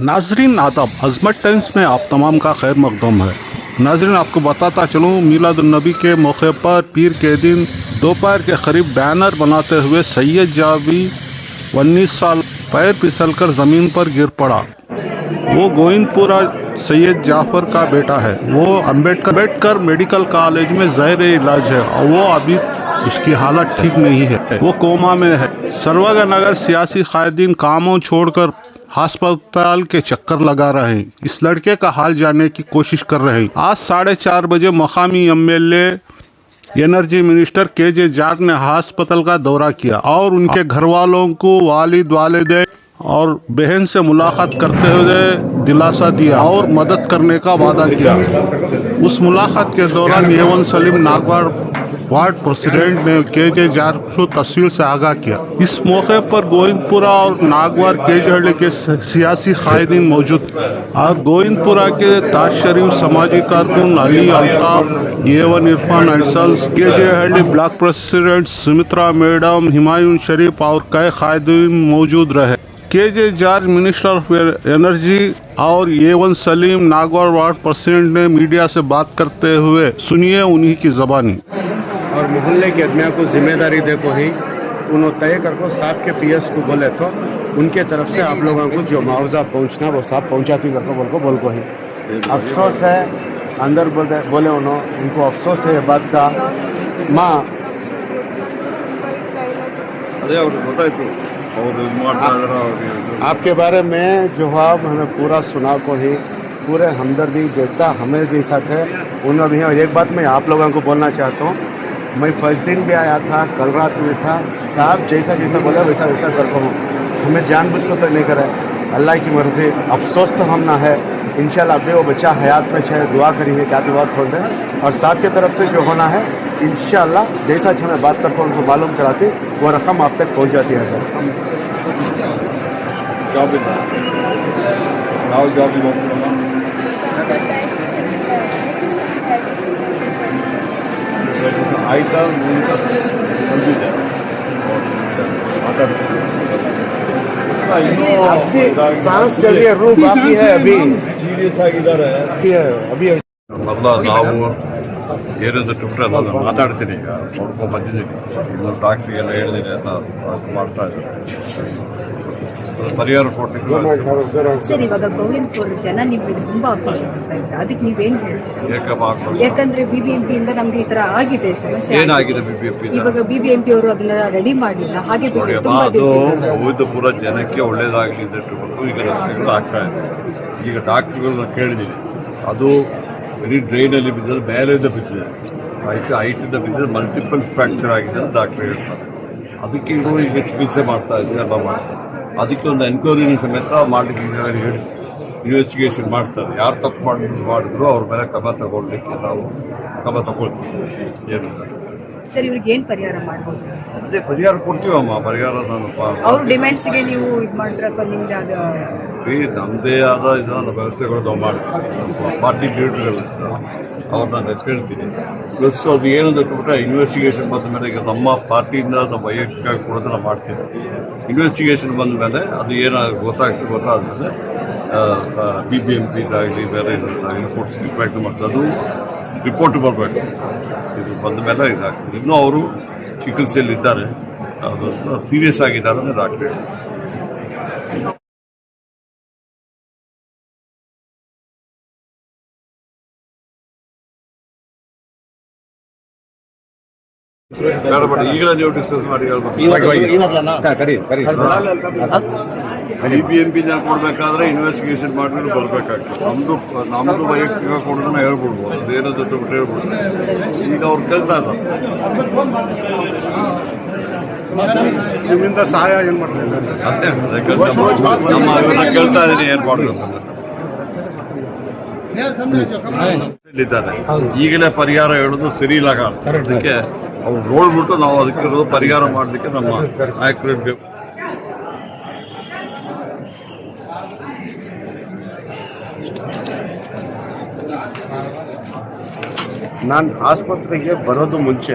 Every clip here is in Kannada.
नाजरीन आदाब, अजमत टाइम्स में आप तमाम का खैर मकदम है। नाजरीन आपको बताता चलूँ, मीलादुन्नबी के मौके पर पीर के दिन दोपहर के करीब बैनर बनाते हुए सैयद जावी 19 साल पैर फिसलकर ज़मीन पर गिर पड़ा। वो गोविंदपुरा सैयद जाफर का बेटा है। वो अम्बेडकर मेडिकल कॉलेज में ज़ैर इलाज है और वो अभी उसकी हालत ठीक नहीं है, वो कोमा में है। सरवगनगर सियासी कायदीन कामों छोड़कर अस्पताल के चक्कर लगा रहे हैं। इस लड़के का हाल जानने की कोशिश कर रहे हैं। आज 4:30 बजे मकामी एमएलए एनर्जी मिनिस्टर के.जे. जाट ने अस्पताल का दौरा किया और उनके घर वालों को वालिदैन और बहन से मुलाकात करते हुए दिलासा दिया और मदद करने का वादा किया। उस मुलाकात के दौरान A1 Salim Nagawara ward president ने के.जे. जाट को तस्वीर से आगाह किया। इस मौके पर गोविंदपुरा और नागवार केजहल्ली के सियासी कायदीन मौजूद और गोविंदपुरा के ताज शरीफ समाजी कारकुन अली अल्ताफ, ए1 इरफान अंसल्स, KG Halli block president Sumitra madam, Humayun Sharif और कई कायदीन मौजूद रहे। के.जे. जाट मिनिस्टर ऑफ एनर्जी और ए1 सलीम नागवार वार्ड प्रेसिडेंट ने मीडिया से बात करते हुए सुनिए उन्हीं की ज़बानी। और मोहल्ले के आदमियों को जिम्मेदारी देखो ही उन्होंने तय करको साहब के पीएस को बोले तो उनके तरफ से आप लोगों को जो मुआवजा पहुंचना वो साहब पहुंचाती करको बोल को ही। अफसोस है अंदर बोले उन्होंने, उनको अफसोस है ये बात का। माँ आपके बारे में जो आप हमें पूरा सुना को ही पूरे हमदर्दी जैसा हमें जैसा थे उन्होंने भी। और एक बात मैं आप लोगों को बोलना चाहता हूँ, मैं फर्स्ट दिन भी आया था, कल रात में था, साहब जैसा जैसा बोला वैसा वैसा करता हूँ। हमें जानबूझ को तो नहीं करा है, अल्लाह की मर्जी। अफसोस तो हम ना है, इंशाल्लाह अभी वो बच्चा हयात में है, दुआ करेंगे क्या दुआ खोल दें। और साहब की तरफ से जो होना है इंशाल्लाह जैसा हमें बात करके उनको मालूम कराती वो रकम आप तक पहुँच जाती है सर। ಆಯ್ತಾ ಬಂದಿದೆ सांस के लिए रूह बाकी है, अभी ಸೀರಿಯಸ್ ಆಗಿದ್ದಾರೆ अभी ಅಲ್ಲ ನಾವು ಏನಂತ ಬಿಟ್ಟರೆ ನಾನು ಮಾತಾಡ್ತೀನಿ. ಈಗ ನೋಡ್ಕೊಂಡು ಬಂದಿದ್ದೀನಿ, ಇನ್ನೊಂದು ಡಾಕ್ಟ್ರಿಗೆಲ್ಲ ಹೇಳಿದ್ದೀನಿ, ಎಲ್ಲ ಮಾಡ್ತಾ ಇದ್ದಾರೆ ಪರಿಹಾರ ಕೊಡ್ಲಿಕ್ಕೆ. ಸರ್, ಇವಾಗ ಗೋವಿಂದಪುರ ಜನ ನಿಮಗೆ ತುಂಬಾ ಅವಕಾಶ ಕೊಡ್ತಾ ಇದ್ದಾರೆ, ಅದಕ್ಕೆ ನೀವೇನು ಹೇಳ್ತೀರಿ? ಯಾಕಂದ್ರೆ ಬಿಬಿಎಂಪಿ ಇಂದ ನಮ್ಗೆ ಈ ತರ ಆಗಿದೆ ಸಮಸ್ಯೆ. ಏನಾಗಿದೆ ಬಿಬಿಎಂಪಿ? ಇವಾಗ ಬಿಬಿಎಂಪಿ ಅವರು ಅದನ್ನ ರೆಡಿ ಮಾಡಿಲ್ಲ, ಹಾಗೆ ಅದು ಗೋವಿಂದಪುರ ಜನಕ್ಕೆ ಒಳ್ಳೇದಾಗಲಿ ಅಂತ ಇಟ್ಟುಕೊಂಡು ಈಗ ರಸ್ತೆಗಳು ಆಗ್ತಾ ಇದೆ. ಈಗ ಡಾಕ್ಟ್ರುಗಳನ್ನ ಕೇಳಿದ್ದೀನಿ, ಅದು ಬರೀ ಡ್ರೈನಲ್ಲಿ ಬಿದ್ದರೆ ಮೇಲೆಯಿಂದ ಬಿದ್ದಿದೆ, ಹೈಟಿಂದ ಬಿದ್ದರೆ ಮಲ್ಟಿಪಲ್ ಫ್ರ್ಯಾಕ್ಚರ್ ಆಗಿದೆ ಅಂತ ಡಾಕ್ಟ್ರ್ ಹೇಳ್ತಾರೆ. ಅದಕ್ಕೆ ಈಗ ಚಿಕಿತ್ಸೆ ಮಾಡ್ತಾ ಇದ್ದೀವಿ, ಎಲ್ಲ ಮಾಡ್ತಾರೆ. ಅದಕ್ಕೆ ಒಂದು ಎನ್ಕ್ವೈರಿ ಸಮೇತ ಮಾಡಲಿಕ್ಕೆ ಇನ್ವೆಸ್ಟಿಗೇಷನ್ ಮಾಡ್ತಾರೆ. ಯಾರು ತಪ್ಪು ಮಾಡಿದ್ರು ಅವ್ರ ಮೇಲೆ ಕ್ರಮ ತಗೊಳ್ಲಿಕ್ಕೆ ನಾವು ಕ್ರಮ ತಗೊಳ್ತೀವಿ. ಏನು ಸರ್, ಇವ್ರಿಗೆ ಏನು ಪರಿಹಾರ ಮಾಡ್ಬೋದು? ಅದೇ ಪರಿಹಾರ ಕೊಡ್ತೀವಮ್ಮ. ಪರಿಹಾರ ನಾನು ಅವ್ರ ಡಿಮ್ಯಾಂಡ್ಸ್ಗೆ ನೀವು ಇದು ಮಾಡಿದ್ರೆ ಅಥವಾ ನಿಮ್ಗೆ ಅದು ನಮ್ಮದೇ ಆದ ಇದನ್ನ ವ್ಯವಸ್ಥೆಗಳು ನಾವು ಮಾಡ್ತೀವಿ. ಪಾರ್ಟಿ ಲೀಡರ್ಗಳು ಅವ್ರನ್ನ ಕೇಳ್ತೀನಿ. ಪ್ಲಸ್ ಅದು ಏನಂತ ಬಿಟ್ಟರೆ ಇನ್ವೆಸ್ಟಿಗೇಷನ್ ಬಂದ ಮೇಲೆ ಈಗ ನಮ್ಮ ಪಾರ್ಟಿಯಿಂದ ನಮ್ಮ ವೈಯಕ್ತಿಕ ಕೂಡ ನಾವು ಮಾಡ್ತೀವಿ. ಇನ್ವೆಸ್ಟಿಗೇಷನ್ ಬಂದ ಮೇಲೆ ಅದು ಏನಾಗ ಗೊತ್ತಾದ್ಮೇಲೆ BBMP ಬೇರೆ ಇದಾಗಲಿ ಕೊಡ್ಸಿ ಪ್ರಯತ್ನ ಮಾಡ್ತಾರೆ. ಅದು ರಿಪೋರ್ಟ್ ಬರಬೇಕು. ಇದು ಬಂದ ಮೇಲೆ ಇದಾಗ್ತದೆ. ಇನ್ನೂ ಅವರು ಚಿಕಿತ್ಸೆಯಲ್ಲಿದ್ದಾರೆ, ಅದು ಸೀರಿಯಸ್ ಆಗಿದ್ದಾರೆ ಅಂದರೆ ಡಾಕ್ಟ್ರ್ ಹೇಳಿ. ಈಗಲೇ ನೀವು ಡಿಸ್ಕಸ್ ಮಾಡಿ ಹೇಳ್ಬೇಕು. BBMP ಕೊಡಬೇಕಾದ್ರೆ ಇನ್ವೆಸ್ಟಿಗೇಷನ್ ಮಾಡಿದ್ರೆ ಬರಬೇಕಾಗ್ತದೆ. ನಮ್ಮದು ವೈಯಕ್ತಿಕ ಕೊಡೋದನ್ನ ಹೇಳ್ಬಿಡ್ಬೋದು, ಅದೇನೋ ಬಿಟ್ಟು ಹೇಳ್ಬಿಡ್ಬೋದು. ಈಗ ಅವ್ರು ಕೇಳ್ತಾ ಇದ್ದಾರೆ ನಿಮ್ಮಿಂದ ಸಹಾಯ ಏನು ಮಾಡ್ತಾರೆ? ನಮ್ಮ ಕೇಳ್ತಾ ಇದ್ದೀನಿ ಏನು ಮಾಡಬೇಕು ಇದ್ದಾರೆ. ಈಗಲೇ ಪರಿಹಾರ ಹೇಳೋದು ಸರಿ ಇಲ್ಲ. ಅದಕ್ಕೆ ಅವ್ರು ನೋಡ್ಬಿಟ್ಟು ನಾವು ಅದಕ್ಕೆ ಪರಿಹಾರ ಮಾಡಲಿಕ್ಕೆ ನಮ್ಮ ನಾಯಕರು ಬೇಕು. ನಾನು ಆಸ್ಪತ್ರೆಗೆ ಬರೋದು ಮುಂಚೆ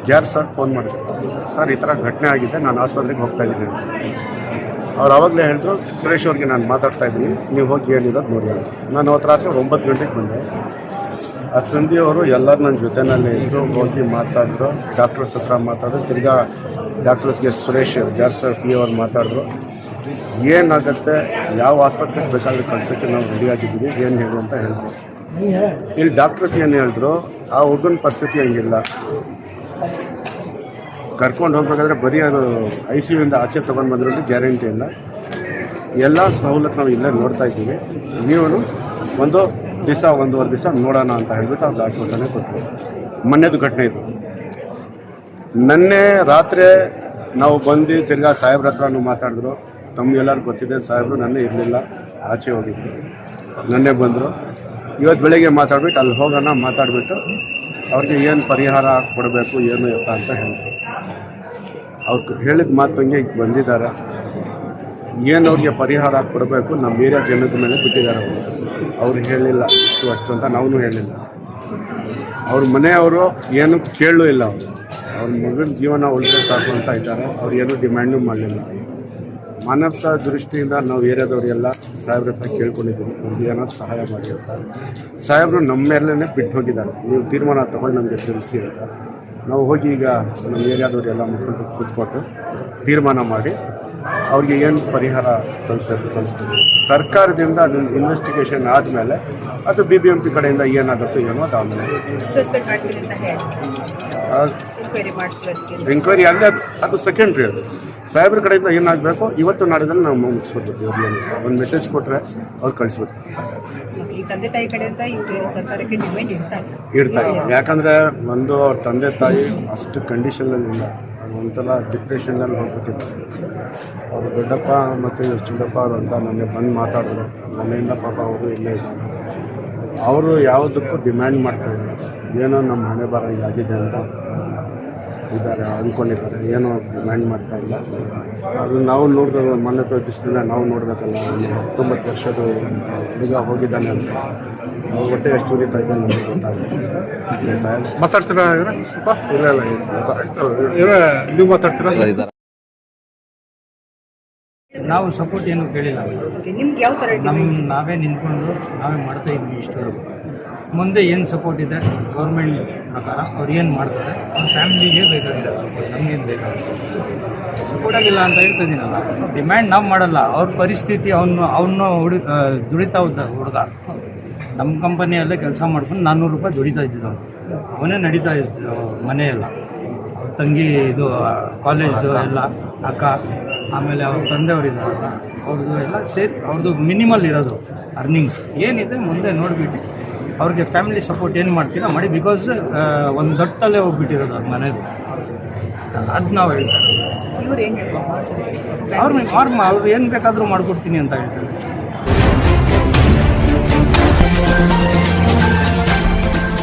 ಜಾರ್ ಸರ್ ಫೋನ್ ಮಾಡಿದ್ರು, ಸರ್ ಈ ಥರ ಘಟನೆ ಆಗಿದೆ, ನಾನು ಆಸ್ಪತ್ರೆಗೆ ಹೋಗ್ತಾ ಇದ್ದೀನಿ. ಅವ್ರು ಆವಾಗಲೇ ಹೇಳಿದ್ರು, ಸುರೇಶ್ ಅವ್ರಿಗೆ ನಾನು ಮಾತಾಡ್ತಾ ಇದ್ದೀನಿ, ನೀವು ಹೋಗಿ ಏನಿರೋದು ನೋಡಿ ಅಂತ. ನಾನು ಅವತ್ತು ರಾತ್ರಿ 9 ಗಂಟೆಗೆ ಬಂದೆ. ಆ ಸಂಧ್ಯೆ ಅವರು ಎಲ್ಲರೂ ನನ್ನ ಜೊತೆನಲ್ಲೇ ಇದ್ದರು, ಹೋಗಿ ಮಾತಾಡಿದ್ರು, ಡಾಕ್ಟರ್ಸ್ ಹತ್ರ ಮಾತಾಡಿದ್ರು. ತಿರ್ಗಾ ಡಾಕ್ಟರ್ಸ್ಗೆ ಸುರೇಶ್ ಪಿ ಅವ್ರು ಮಾತಾಡಿದ್ರು. ಏನಾಗುತ್ತೆ, ಯಾವ ಆಸ್ಪತ್ರೆಗೆ ಬೇಕಾದ್ರೆ ಕಳ್ಸೋಕ್ಕೆ ನಾವು ರೆಡಿಯಾಗಿದ್ದೀವಿ, ಏನು ಹೇಳು ಅಂತ ಹೇಳಿದ್ರು. ಇಲ್ಲಿ ಡಾಕ್ಟರ್ಸ್ ಏನು ಹೇಳಿದ್ರು, ಆ ಹುಡುಗನ ಪರಿಸ್ಥಿತಿ ಹಂಗಿಲ್ಲ, ಕರ್ಕೊಂಡು ಹೋಗ್ಬೇಕಾದ್ರೆ ಬರೀ ಅದು ICUಯಿಂದ ಆಚೆ ತೊಗೊಂಡು ಬಂದ್ರಲ್ಲಿ ಗ್ಯಾರಂಟಿ ಇಲ್ಲ, ಎಲ್ಲ ಸವಲತ್ತು ನಾವು ಇಲ್ಲೇ ನೋಡ್ತಾ ಇದ್ದೀವಿ, ನೀವು ಒಂದು ದಿವಸ 1.5 ದಿವಸ ನೋಡೋಣ ಅಂತ ಹೇಳ್ಬಿಟ್ಟು ಅವ್ರು ಆಶ್ವಾಸನೆ ಕೊಟ್ಟರು. ಮೊನ್ನೆದು ಘಟನೆ ಇದು. ನೆನ್ನೆ ರಾತ್ರಿ ನಾವು ಬಂದು ತಿರ್ಗಾ ಸಾಹೇಬ್ರ ಹತ್ರನೂ ಮಾತಾಡಿದ್ರು. ತಮಗೆಲ್ಲರೂ ಗೊತ್ತಿದೆ, ಸಾಹೇಬರು ನೆನ್ನೆ ಇರಲಿಲ್ಲ, ಆಚೆ ಹೋಗಿದ್ರು. ನೆನ್ನೆ ಬಂದರು, ಇವತ್ತು ಬೆಳಗ್ಗೆ ಮಾತಾಡ್ಬಿಟ್ಟು ಅಲ್ಲಿ ಹೋಗೋಣ, ಮಾತಾಡಿಬಿಟ್ಟು ಅವ್ರಿಗೆ ಏನು ಪರಿಹಾರ ಕೊಡಬೇಕು ಏನು ಎತ್ತ ಅಂತ ಹೇಳಿದ್ರು. ಅವ್ರು ಹೇಳಿದ ಮಾತು ಹಂಗೆ ಈಗ ಬಂದಿದ್ದಾರೆ. ಏನು ಅವ್ರಿಗೆ ಪರಿಹಾರ ಕೊಡಬೇಕು ನಮ್ಮ ಏರಿಯಾ ಜನದ ಮೇಲೆ ಬಿಟ್ಟಿದ್ದಾರೆ. ಅವ್ರು ಹೇಳಿಲ್ಲ ಅಷ್ಟು ಅಂತ ನಾವು ಹೇಳಿಲ್ಲ. ಅವ್ರ ಮನೆಯವರು ಏನು ಕೇಳೂ ಇಲ್ಲ. ಅವ್ರ ಮಗನ ಜೀವನ ಉಳಿದ್ರೆ ಸಾಕು ಅಂತ ಇದ್ದಾರೆ. ಅವ್ರು ಏನೂ ಡಿಮ್ಯಾಂಡು ಮಾಡಲಿಲ್ಲ. ಮಾನವತಾ ದೃಷ್ಟಿಯಿಂದ ನಾವು ಏರಿಯಾದವರಿಗೆಲ್ಲ ಸಾಹೇಬ್ರ ಹತ್ರ ಕೇಳ್ಕೊಂಡಿದ್ದೀವಿ, ನಮ್ಗೆ ಏನಾದ್ರು ಸಹಾಯ ಮಾಡಿ ಅಂತ. ಸಾಹೇಬರು ನಮ್ಮ ಮೇಲೇ ಬಿಟ್ಟು ಹೋಗಿದ್ದಾರೆ, ನೀವು ತೀರ್ಮಾನ ತೊಗೊಂಡು ನಮಗೆ ತಿಳಿಸಿ ಅಂತ. ನಾವು ಹೋಗಿ ಈಗ ನಮ್ಮ ಏರಿಯಾದವರೆಲ್ಲ ಮುಖಂಡರು ಕೂತ್ಕೊಟ್ಟು ತೀರ್ಮಾನ ಮಾಡಿ ಅವ್ರಿಗೆ ಏನು ಪರಿಹಾರ ತಲುಪಿಸ್ತೀವಿ. ಸರ್ಕಾರದಿಂದ ಅದನ್ನು ಇನ್ವೆಸ್ಟಿಗೇಷನ್ ಆದಮೇಲೆ ಅದು BBMP ಕಡೆಯಿಂದ ಏನಾಗುತ್ತೋ ಏನೋ ಅದು ಆಮೇಲೆ ಎಂಕ್ವೈರಿ ಅಲ್ಲೇ ಅದು ಸೆಕೆಂಡ್ರಿ. ಅದು ಸಾಹೇಬ್ರ ಕಡೆಯಿಂದ ಏನಾಗಬೇಕು ಇವತ್ತು ನಾಡಿದಲ್ಲಿ ನಾವು ಮುಗಿಸ್ಬಿಡ್ತೀವಿ. ಅವ್ರಿಗೆ ಒಂದು ಮೆಸೇಜ್ ಕೊಟ್ಟರೆ ಅವ್ರು ಕಳಿಸ್ಬಿಡ್ತೀವಿ. ಇಡ್ತಾರೆ. ಯಾಕಂದರೆ ಒಂದು ಅವ್ರ ತಂದೆ ತಾಯಿ ಅಷ್ಟು ಕಂಡೀಷನಲ್ಲಿಲ್ಲ, ಒಂಥರ ಡಿಪ್ರೆಷನ್ನಲ್ಲಿ ಹೋಗ್ಬಿಟ್ಟಿದ್ದಾರೆ. ಅವರು ದೊಡ್ಡಪ್ಪ ಮತ್ತು ಚಿಕ್ಕಪ್ಪ ಅವರು ಅಂತ ನನಗೆ ಬಂದು ಮಾತಾಡಿದ್ರು. ಮನೆಯಿಂದ ಪಾಪ ಅವರು ಇಲ್ಲೇ ಇದ್ದಾರೆ. ಅವರು ಯಾವುದಕ್ಕೂ ಡಿಮ್ಯಾಂಡ್ ಮಾಡ್ತಾಯಿದ್ದಾರೆ, ಏನೋ ನಮ್ಮ ಹಣೆ ಬರ ಆಗಿದೆ ಅಂತ ಇದ್ದಾರೆ, ಅಂದ್ಕೊಂಡಿದ್ದಾರೆ. ಏನೋ ಡಿಮ್ಯಾಂಡ್ ಮಾಡ್ತಾ ಇಲ್ಲ. ಅದು ನಾವು ನೋಡಿದ್ರೆ ಮಾನ್ಯತೆ ದೃಷ್ಟಿಯಿಂದ ನಾವು ನೋಡಬೇಕಲ್ಲ. 19 ವರ್ಷದ ಹುಡುಗ ಹೋಗಿದ್ದಾನೆ ಅಂತ ಅವ್ರ ಹೊಟ್ಟೆ ಎಷ್ಟು ಉರಿತಾ ಇದೆ ನಮಗೆ ಗೊತ್ತಾಗುತ್ತೆ. ಸಾಹೇಬ್ ಮಾತಾಡ್ತೀರಾ ಸ್ವಲ್ಪ? ಇಲ್ಲ ನೀವು ಮಾತಾಡ್ತೀರಾ? ನಾವು ಸಪೋರ್ಟ್ ಏನು ಕೇಳಿಲ್ಲ. ನಿಮ್ಗೆ ಯಾವ ಥರ ನಾವೇ ನಿಂತ್ಕೊಂಡು ನಾವೇ ಮಾಡ್ತಾ ಇದ್ವಿ ಇಷ್ಟವರೆಗೂ. ಮುಂದೆ ಏನು ಸಪೋರ್ಟ್ ಇದೆ ಗೌರ್ಮೆಂಟ್ ಪ್ರಕಾರ ಅವ್ರು ಏನು ಮಾಡ್ತಾರೆ, ಅವ್ರ ಫ್ಯಾಮಿಲಿಗೆ ಬೇಕಾಗಿದೆ ಸಪೋರ್ಟ್, ನಮಗೇನು ಬೇಕಾಗುತ್ತೆ ಸಪೋರ್ಟ್ ಆಗಿಲ್ಲ ಅಂತ ಹೇಳ್ತಾ ಇದ್ದೀನಲ್ಲ. ಡಿಮ್ಯಾಂಡ್ ನಾವು ಮಾಡಲ್ಲ. ಅವ್ರ ಪರಿಸ್ಥಿತಿ ಅವನು ದುಡಿತಾ ಹುಡುಗ ನಮ್ಮ ಕಂಪನಿಯಲ್ಲೇ ಕೆಲಸ ಮಾಡ್ಕೊಂಡು 400 ರೂಪಾಯಿ ದುಡಿತಾ ಇದ್ದಿದ್ದು. ಅವನೇ ನಡೀತಾ ಇದ್ದು ಮನೆಯೆಲ್ಲ. ಅವ್ರ ತಂಗಿ ಇದು ಕಾಲೇಜ್ದು ಎಲ್ಲ ಅಕ್ಕ, ಆಮೇಲೆ ಅವ್ರ ತಂದೆಯವರಿದ್ದಾರಲ್ಲ ಅವ್ರದ್ದು ಎಲ್ಲ ಸೇರಿ ಅವ್ರದ್ದು ಮಿನಿಮಲ್ ಇರೋದು ಅರ್ನಿಂಗ್ಸ್ ಏನಿದೆ ಮುಂದೆ ನೋಡಿಬಿಟ್ಟು ಅವ್ರಿಗೆ ಫ್ಯಾಮಿಲಿ ಸಪೋರ್ಟ್ ಏನು ಮಾಡ್ತೀರಾ ಮಾಡಿ. ಬಿಕಾಸ್ ಒಂದು ದೊಡ್ಡಲ್ಲೇ ಹೋಗ್ಬಿಟ್ಟಿರೋದು ಅವ್ರ ಮನೆದು. ಅದು ನಾವು ಹೇಳ್ತಾರೆ. ಅವ್ರು ಏನು ಬೇಕಾದರೂ ಮಾಡಿಕೊಡ್ತೀನಿ ಅಂತ ಹೇಳ್ತಾರೆ.